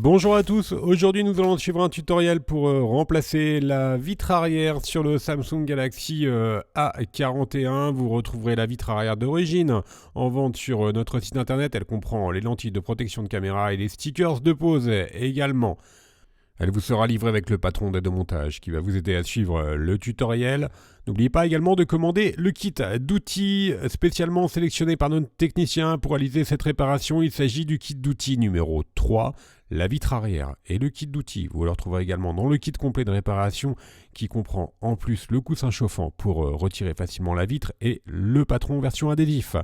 Bonjour à tous, aujourd'hui nous allons suivre un tutoriel pour remplacer la vitre arrière sur le Samsung Galaxy A41. Vous retrouverez la vitre arrière d'origine en vente sur notre site internet. Elle comprend les lentilles de protection de caméra et les stickers de pose également. Elle vous sera livrée avec le patron d'aide au montage qui va vous aider à suivre le tutoriel. N'oubliez pas également de commander le kit d'outils spécialement sélectionné par notre technicien pour réaliser cette réparation. Il s'agit du kit d'outils numéro 3, la vitre arrière et le kit d'outils. Vous le retrouverez également dans le kit complet de réparation qui comprend en plus le coussin chauffant pour retirer facilement la vitre et le patron version adhésif.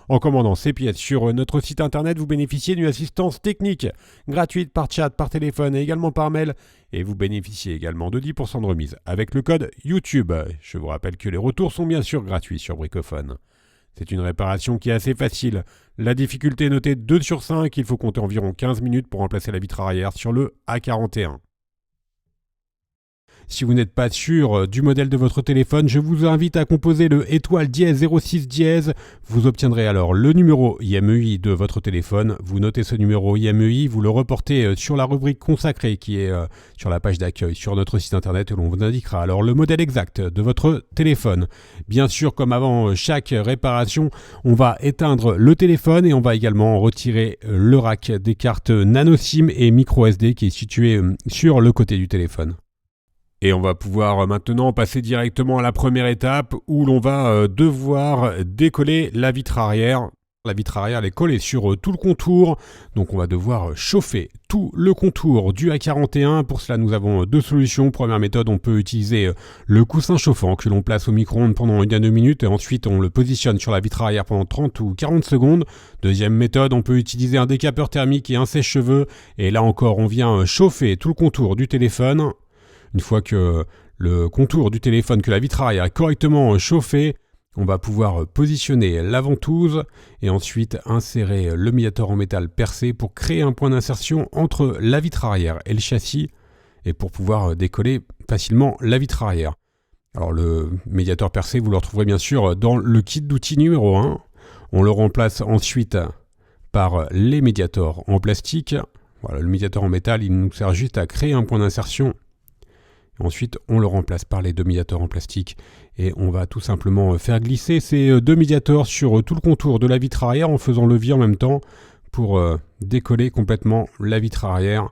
En commandant ces pièces sur notre site internet, vous bénéficiez d'une assistance technique gratuite par chat, par téléphone et également par mail. Et vous bénéficiez également de 10% de remise avec le code YouTube. Je vous rappelle que les retours sont bien sûr gratuits sur Bricophone. C'est une réparation qui est assez facile. La difficulté est notée 2 sur 5. Il faut compter environ 15 minutes pour remplacer la vitre arrière sur le A41. Si vous n'êtes pas sûr du modèle de votre téléphone, je vous invite à composer le étoile dièse 06 dièse. Vous obtiendrez alors le numéro IMEI de votre téléphone. Vous notez ce numéro IMEI, vous le reportez sur la rubrique consacrée qui est sur la page d'accueil sur notre site internet où l'on vous indiquera alors le modèle exact de votre téléphone. Bien sûr, comme avant chaque réparation, on va éteindre le téléphone et on va également retirer le rack des cartes nano SIM et micro SD qui est situé sur le côté du téléphone. Et on va pouvoir maintenant passer directement à la première étape où l'on va devoir décoller la vitre arrière. La vitre arrière elle est collée sur tout le contour, donc on va devoir chauffer tout le contour du A41. Pour cela, nous avons deux solutions. Première méthode, on peut utiliser le coussin chauffant que l'on place au micro-ondes pendant 1 à 2 minutes et ensuite on le positionne sur la vitre arrière pendant 30 ou 40 secondes. Deuxième méthode, on peut utiliser un décapeur thermique et un sèche-cheveux et là encore on vient chauffer tout le contour du téléphone. Une fois que le contour du téléphone, que la vitre arrière est correctement chauffée, on va pouvoir positionner la ventouse et ensuite insérer le médiator en métal percé pour créer un point d'insertion entre la vitre arrière et le châssis et pour pouvoir décoller facilement la vitre arrière. Alors le médiator percé, vous le retrouverez bien sûr dans le kit d'outils numéro 1. On le remplace ensuite par les médiators en plastique. Voilà, le médiator en métal, il nous sert juste à créer un point d'insertion. Ensuite, on le remplace par les deux médiators en plastique et on va tout simplement faire glisser ces deux médiators sur tout le contour de la vitre arrière en faisant levier en même temps pour décoller complètement la vitre arrière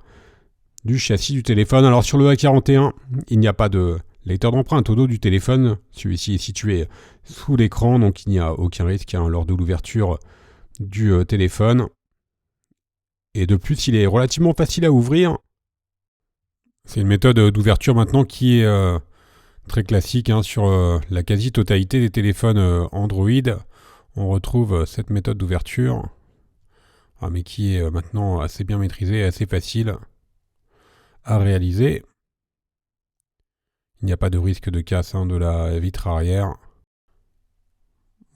du châssis du téléphone. Alors sur le A41, il n'y a pas de lecteur d'empreinte au dos du téléphone. Celui-ci est situé sous l'écran, donc il n'y a aucun risque lors de l'ouverture du téléphone. Et de plus, il est relativement facile à ouvrir. C'est une méthode d'ouverture maintenant qui est très classique sur la quasi-totalité des téléphones Android. On retrouve cette méthode d'ouverture, mais qui est maintenant assez bien maîtrisée et assez facile à réaliser. Il n'y a pas de risque de casse de la vitre arrière.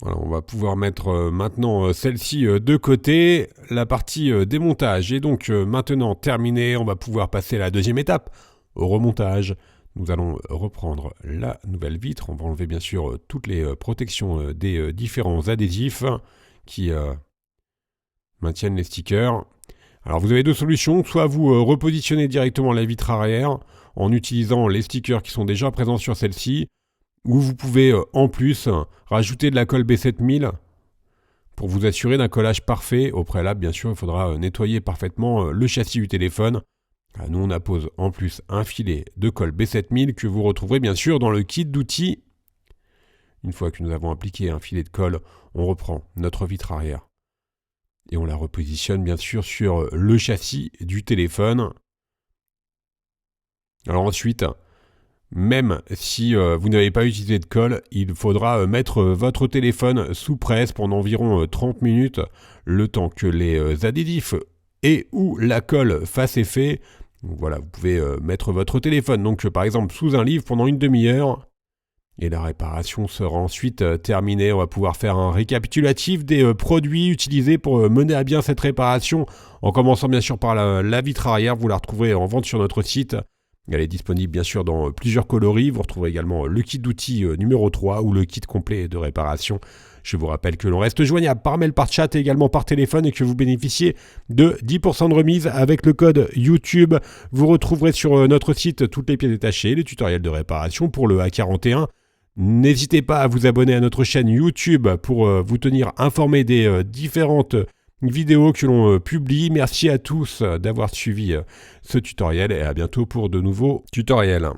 Voilà, on va pouvoir mettre maintenant celle-ci de côté. La partie démontage est donc maintenant terminée. On va pouvoir passer à la deuxième étape, au remontage. Nous allons reprendre la nouvelle vitre. On va enlever bien sûr toutes les protections des différents adhésifs qui maintiennent les stickers. Alors vous avez deux solutions. Soit vous repositionnez directement la vitre arrière en utilisant les stickers qui sont déjà présents sur celle-ci, où vous pouvez en plus rajouter de la colle B7000 pour vous assurer d'un collage parfait. Au préalable, bien sûr, il faudra nettoyer parfaitement le châssis du téléphone. Nous, on appose en plus un filet de colle B7000 que vous retrouverez bien sûr dans le kit d'outils. Une fois que nous avons appliqué un filet de colle, on reprend notre vitre arrière et on la repositionne bien sûr sur le châssis du téléphone. Alors ensuite, même si vous n'avez pas utilisé de colle, il faudra mettre votre téléphone sous presse pendant environ 30 minutes, le temps que les adhésifs et ou la colle fassent effet. Donc voilà, vous pouvez mettre votre téléphone donc par exemple sous un livre pendant une demi-heure et la réparation sera ensuite terminée. On va pouvoir faire un récapitulatif des produits utilisés pour mener à bien cette réparation en commençant bien sûr par la vitre arrière. Vous la retrouverez en vente sur notre site. Elle est disponible bien sûr dans plusieurs coloris. Vous retrouverez également le kit d'outils numéro 3 ou le kit complet de réparation. Je vous rappelle que l'on reste joignable par mail, par chat et également par téléphone et que vous bénéficiez de 10% de remise avec le code YouTube. Vous retrouverez sur notre site toutes les pièces détachées, les tutoriels de réparation pour le A41. N'hésitez pas à vous abonner à notre chaîne YouTube pour vous tenir informé des différentes vidéos que l'on publie. Merci à tous d'avoir suivi ce tutoriel et à bientôt pour de nouveaux tutoriels.